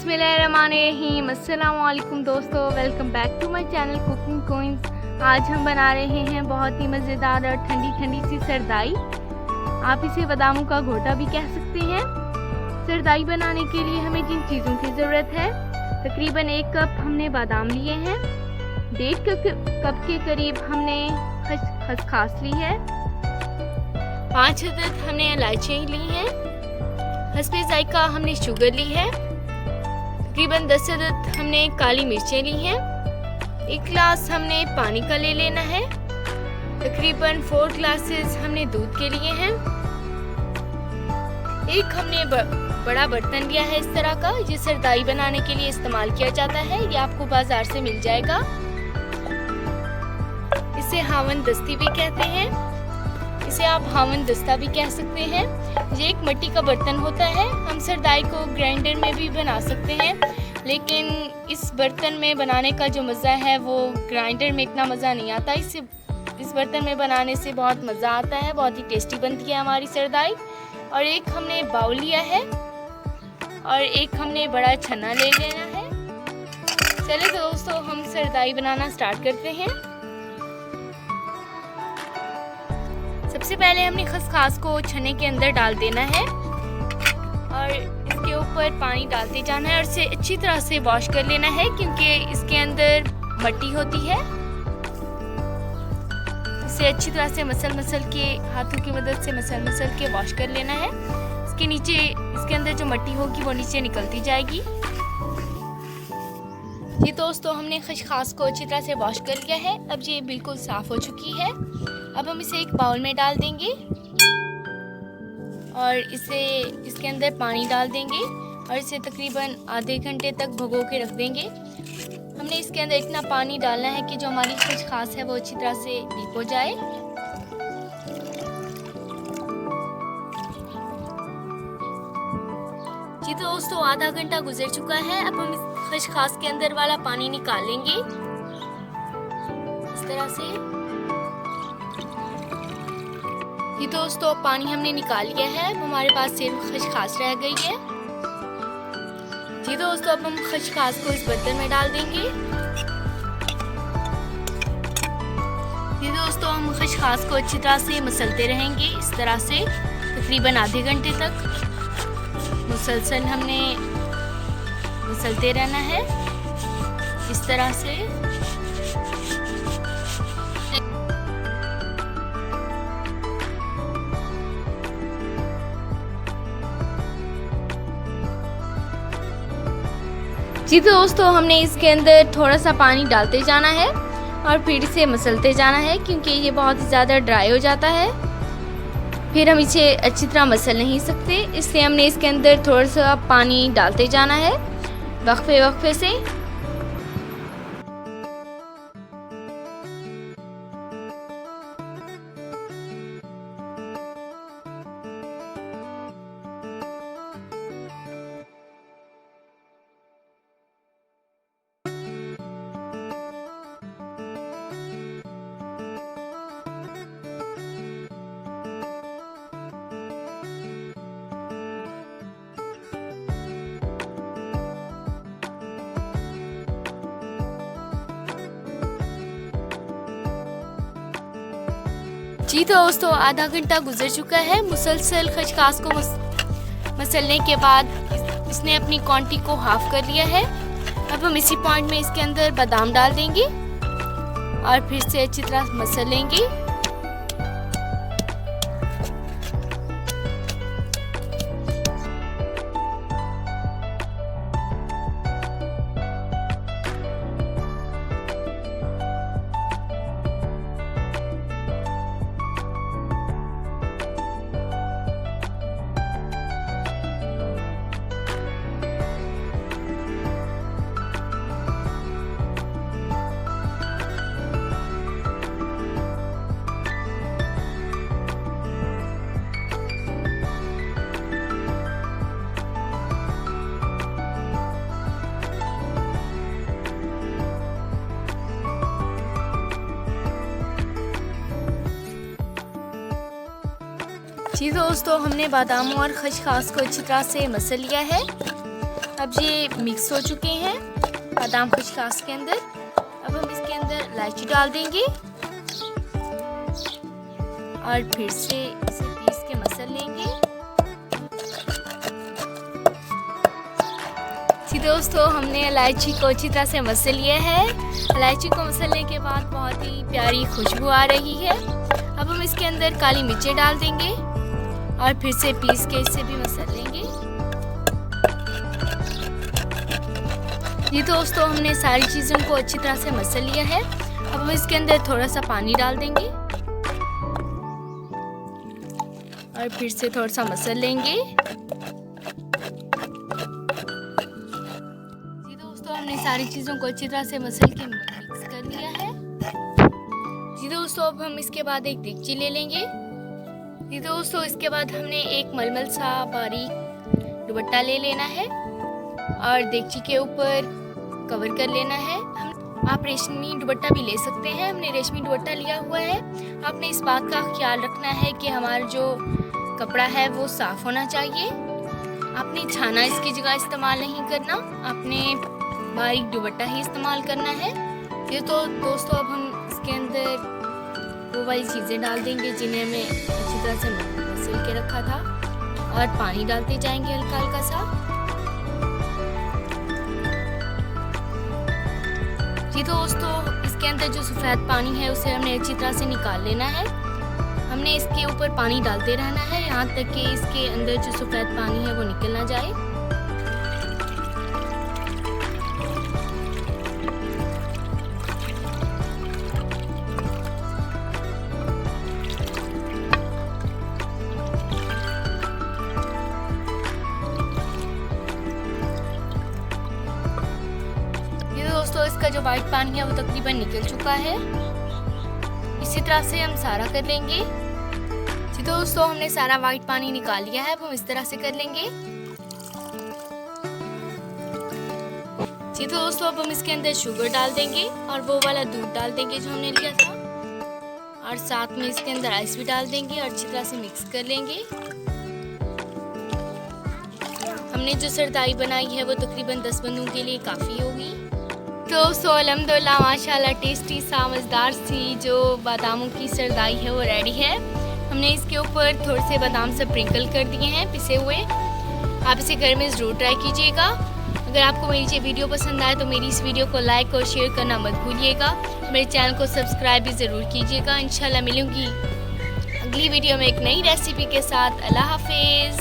बिस्मिल्लाहिर्रहमानिर्रहीम। अस्सलाम वालेकुम दोस्तों, welcome back to my channel cooking queens. आज हम बना रहे हैं बहुत ही मज़ेदार और ठंडी ठंडी सी सरदाई। आप इसे बादामों का घोटा भी कह सकते हैं। सरदाई बनाने के लिए हमें जिन चीज़ों की ज़रूरत है, तकरीबन 1 कप हमने बादाम लिए हैं, 1.5 कप के करीब हमने खसखस ली है, 5 अदद हमने इलायचियाँ ली हैं, हस्बे जायका हमने शुगर ली है, तकरीबन 10 अदद हमने काली मिर्चें ली हैं, 1 गिलास हमने पानी का ले लेना है, तकरीबन 4 ग्लासेस हमने दूध के लिए हैं, एक हमने बड़ा बर्तन लिया है इस तरह का, ये सरदाई बनाने के लिए इस्तेमाल किया जाता है। ये आपको बाजार से मिल जाएगा। इसे हावन दस्ती भी कहते हैं, इसे आप हावन दस्ता भी कह सकते हैं। ये एक मिट्टी का बर्तन होता है। हम सरदाई को ग्राइंडर में भी बना सकते हैं, लेकिन इस बर्तन में बनाने का जो मज़ा है वो ग्राइंडर में इतना मज़ा नहीं आता। इस बर्तन में बनाने से बहुत मज़ा आता है, बहुत ही टेस्टी बनती है हमारी सरदाई। और एक हमने बाउल लिया है और एक हमने बड़ा छन्ना ले लेना है। चलिए दोस्तों, हम सरदाई बनाना स्टार्ट करते हैं। सबसे पहले हमने खसखस को छन्ने के अंदर डाल देना है और इसके ऊपर पानी डालते जाना है और इसे अच्छी तरह से वॉश कर लेना है, क्योंकि इसके अंदर मिट्टी होती है। इसे अच्छी तरह से मसल के हाथों की मदद से मसल के वॉश कर लेना है। इसके अंदर जो मिट्टी होगी वो नीचे निकलती जाएगी। ये दोस्तों, हमने खसखस को अच्छी तरह से वॉश कर लिया है। अब ये बिल्कुल साफ़ हो चुकी है। अब हम इसे एक बाउल में डाल देंगे और इसके अंदर पानी डाल देंगे और इसे तकरीबन आधे घंटे तक भिगो के रख देंगे। हमने इसके अंदर इतना पानी डालना है कि जो हमारी खसखस है वो अच्छी तरह से डीप हो जाए। जी दोस्तों, आधा घंटा गुजर चुका है। अब हम इस खसखस के अंदर वाला पानी निकाल लेंगे इस तरह से। ये दोस्तों, पानी हमने निकाल लिया है। अब हमारे पास सिर्फ खसखस रह गई है। जी दोस्तों, अब हम खसखस को इस बर्तन में डाल देंगे। जी दोस्तों, हम खसखस को अच्छी तरह से मसलते रहेंगे इस तरह से तकरीबन आधे घंटे तक। मुसलसल हमने मसलते रहना है इस तरह से। जी दोस्तों, हमने इसके अंदर थोड़ा सा पानी डालते जाना है और फिर इसे मसलते जाना है, क्योंकि ये बहुत ज़्यादा ड्राई हो जाता है। फिर हम इसे अच्छी तरह मसल नहीं सकते, इसलिए हमने इसके अंदर थोड़ा सा पानी डालते जाना है वक्फे से। जी दोस्तों, आधा घंटा गुजर चुका है। मुसलसल खसखस को मसलने के बाद इसने अपनी क्वांटिटी को हाफ कर लिया है। अब हम इसी पॉइंट में इसके अंदर बादाम डाल देंगे और फिर से अच्छी तरह मसल लेंगे। जी दोस्तों, हमने बादाम और खसखस को अच्छी तरह से मसल लिया है। अब ये मिक्स हो चुके हैं बादाम खसखस के अंदर। अब हम इसके अंदर इलायची डाल देंगे और फिर से इसे पीस के मसल लेंगे। जी दोस्तों, हमने इलायची को अच्छी तरह से मसल लिया है। इलायची को मसलने के बाद बहुत ही प्यारी खुशबू आ रही है। अब हम इसके अंदर काली मिर्चें डाल देंगे और फिर से पीस के इसे भी मसल लेंगे। ये दोस्तों, हमने सारी चीज़ों को अच्छी तरह से मसल लिया है। अब हम इसके अंदर थोड़ा सा पानी डाल देंगे और फिर से थोड़ा सा मसल लेंगे। जी दोस्तों, हमने सारी चीज़ों को अच्छी तरह से मसल के मिक्स कर लिया है। जी दोस्तों, अब हम इसके बाद एक देगची ले लेंगे। जी दोस्तों, इसके बाद हमने एक मलमल सा बारीक दुपट्टा ले लेना है और देगची के ऊपर कवर कर लेना है। आप रेशमी दुपट्टा भी ले सकते हैं, हमने रेशमी दुपट्टा लिया हुआ है। आपने इस बात का ख्याल रखना है कि हमारा जो कपड़ा है वो साफ़ होना चाहिए। आपने छाना इसकी जगह इस्तेमाल नहीं करना, आपने बारीक दुपट्टा ही इस्तेमाल करना है। ये तो दोस्तों, अब हम इसके अंदर वो वाली चीज़ें डाल देंगे जिन्हें हमें अच्छी तरह से मसल के रखा था और पानी डालते जाएंगे हल्का हल्का सा। जी दोस्तों, इसके अंदर जो सफ़ेद पानी है उसे हमने अच्छी तरह से निकाल लेना है। हमने इसके ऊपर पानी डालते रहना है यहाँ तक कि इसके अंदर जो सफ़ेद पानी है वो निकल ना जाए। दोस्तों, इसका जो वाइट पानी है वो तकरीबन निकल चुका है। इसी तरह से हम सारा कर लेंगे। जी दोस्तों, हमने सारा वाइट पानी निकाल लिया है। अब हम इस तरह से कर लेंगे। जी दोस्तों, अब हम इसके अंदर शुगर डाल देंगे और वो वाला दूध डाल देंगे जो हमने लिया था और साथ में इसके अंदर आइस भी डाल देंगे और अच्छी तरह से मिक्स कर लेंगे। हमने जो सरदाई बनाई है वो तकरीबन 10 बंदों के लिए काफ़ी होगी। दोस्तों, अल्हम्दुलिल्लाह माशाल्लाह टेस्टी सा मज़ेदार सी जो बादामों की सरदाई है वो रेडी है। हमने इसके ऊपर थोड़े से बादाम स्प्रिंकल कर दिए हैं पिसे हुए। आप इसे घर में ज़रूर ट्राई कीजिएगा। अगर आपको मेरी ये वीडियो पसंद आए तो मेरी इस वीडियो को लाइक और शेयर करना मत भूलिएगा। मेरे चैनल को सब्सक्राइब भी ज़रूर कीजिएगा। इंशाल्लाह मिलूँगी अगली वीडियो में एक नई रेसिपी के साथ। अल्लाह हाफिज़।